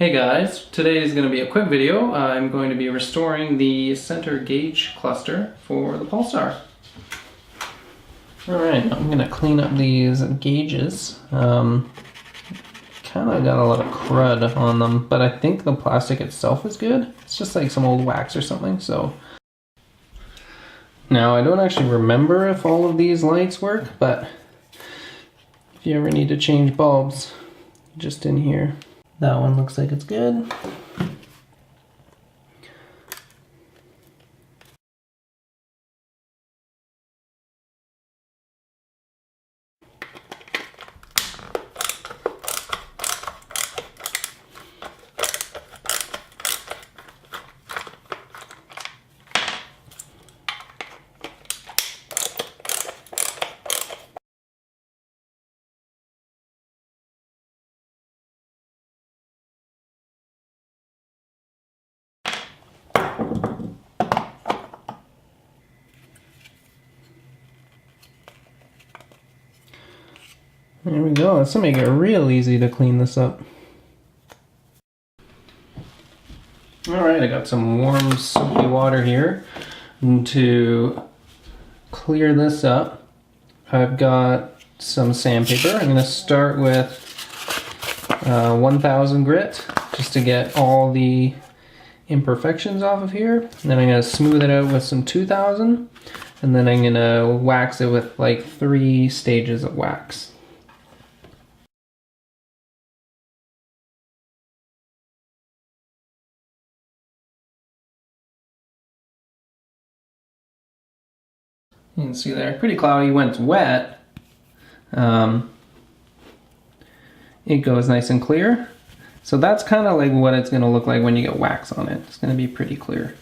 Hey guys, today is going to be a quick video. I'm going to be restoring the center gauge cluster for the Pulsar. Alright, I'm going to clean up these gauges. Kind of got a lot of crud on them, but I think the plastic itself is good. It's just like some old wax or something, so. Now, I don't actually remember if all of these lights work, but if you ever need to change bulbs, just in here. That one looks like it's good. There we go. This will make it real easy to clean this up. Alright, I got some warm soapy water here. And to clear this up, I've got some sandpaper. I'm going to start with 1000 grit just to get all the imperfections off of here. And then I'm going to smooth it out with some 2000. And then I'm going to wax it with like 3 stages of wax. You can see there, pretty cloudy. When it's wet, it goes nice and clear. So that's kind of like what it's going to look like when you get wax on it. It's going to be pretty clear.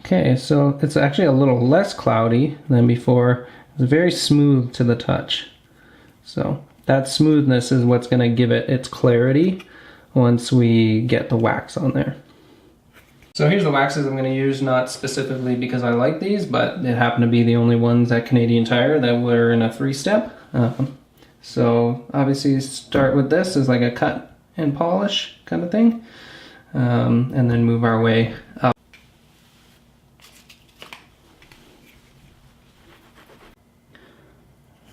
Okay, so it's actually a little less cloudy than before. It's very smooth to the touch. So that smoothness is what's going to give it its clarity once we get the wax on there. So here's the waxes I'm going to use, not specifically because I like these, but it happened to be the only ones at Canadian Tire that were in a 3-step. So obviously start with this as like a cut and polish kind of thing, and then move our way up.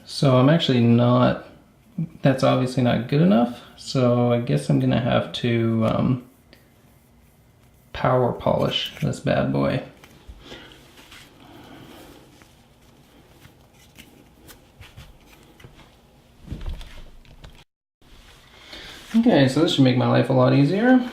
So I'm actually not, that's obviously not good enough, so I guess I'm gonna have to power polish this bad boy. Okay, so this should make my life a lot easier.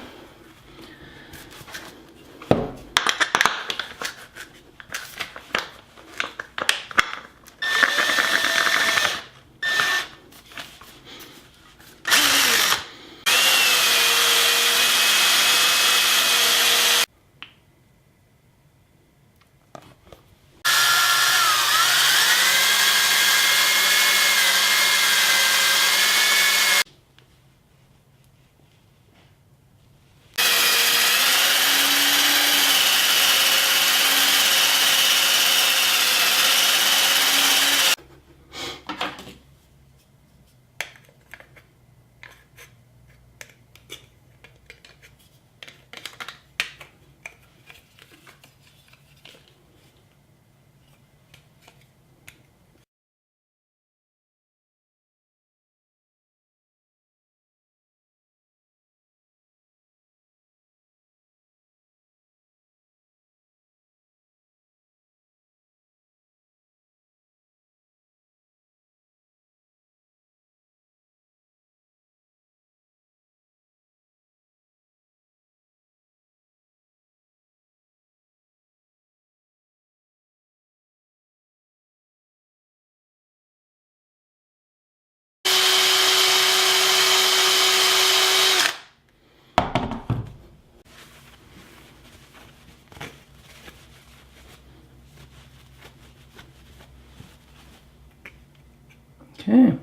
Okay,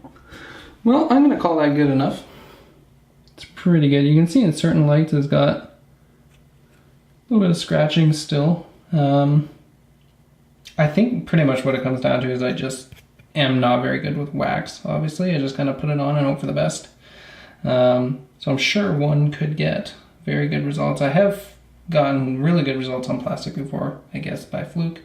well, I'm going to call that good enough. It's pretty good. You can see in certain lights it's got little bit of scratching still. I think pretty much what it comes down to is I just am not very good with wax, obviously. I just kind of put it on and hope for the best. So I'm sure one could get very good results. I have gotten really good results on plastic before, I guess by fluke.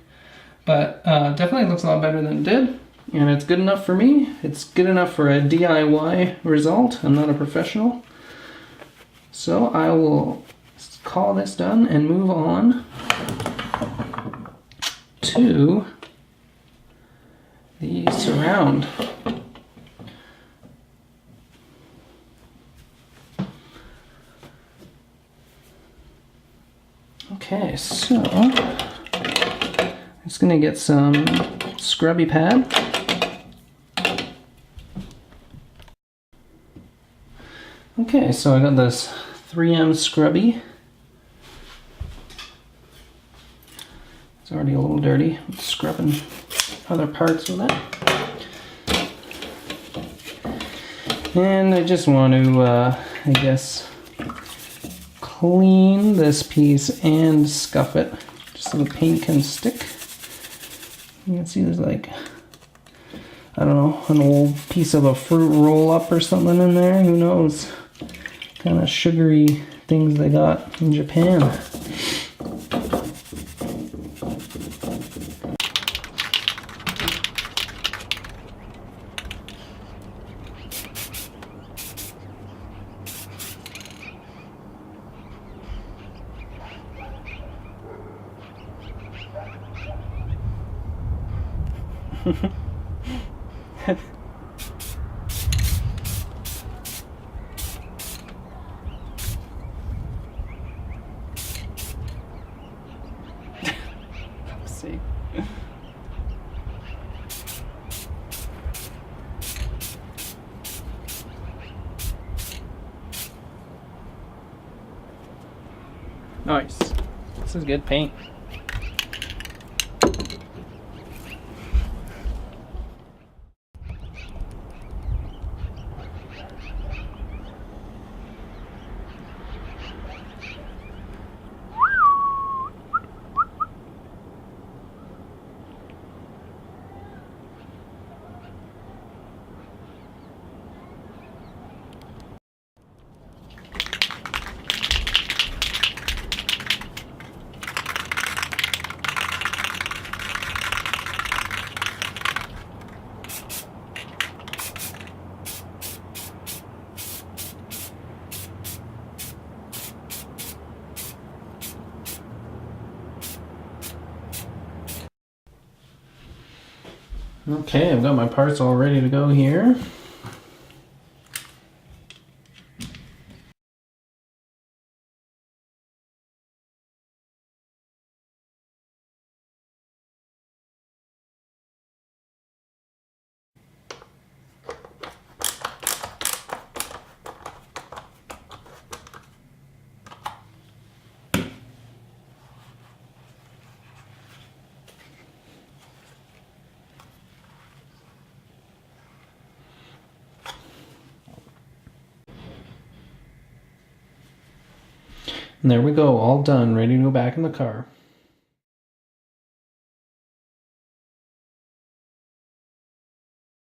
But definitely looks a lot better than it did. And it's good enough for me. It's good enough for a DIY result. I'm not a professional. So I will call this done and move on to the surround. Okay, so I'm just gonna get some scrubby pad. Okay, so I got this 3M scrubby. It's already a little dirty. I'm scrubbing other parts with it. And I just want to, I guess, clean this piece and scuff it just so the paint can stick. You can see there's like, I don't know, an old piece of a fruit roll-up or something in there. Who knows? Kind of sugary things they got in Japan. See. Nice. This is good paint. Okay, I've got my parts all ready to go here. And there we go, all done, ready to go back in the car.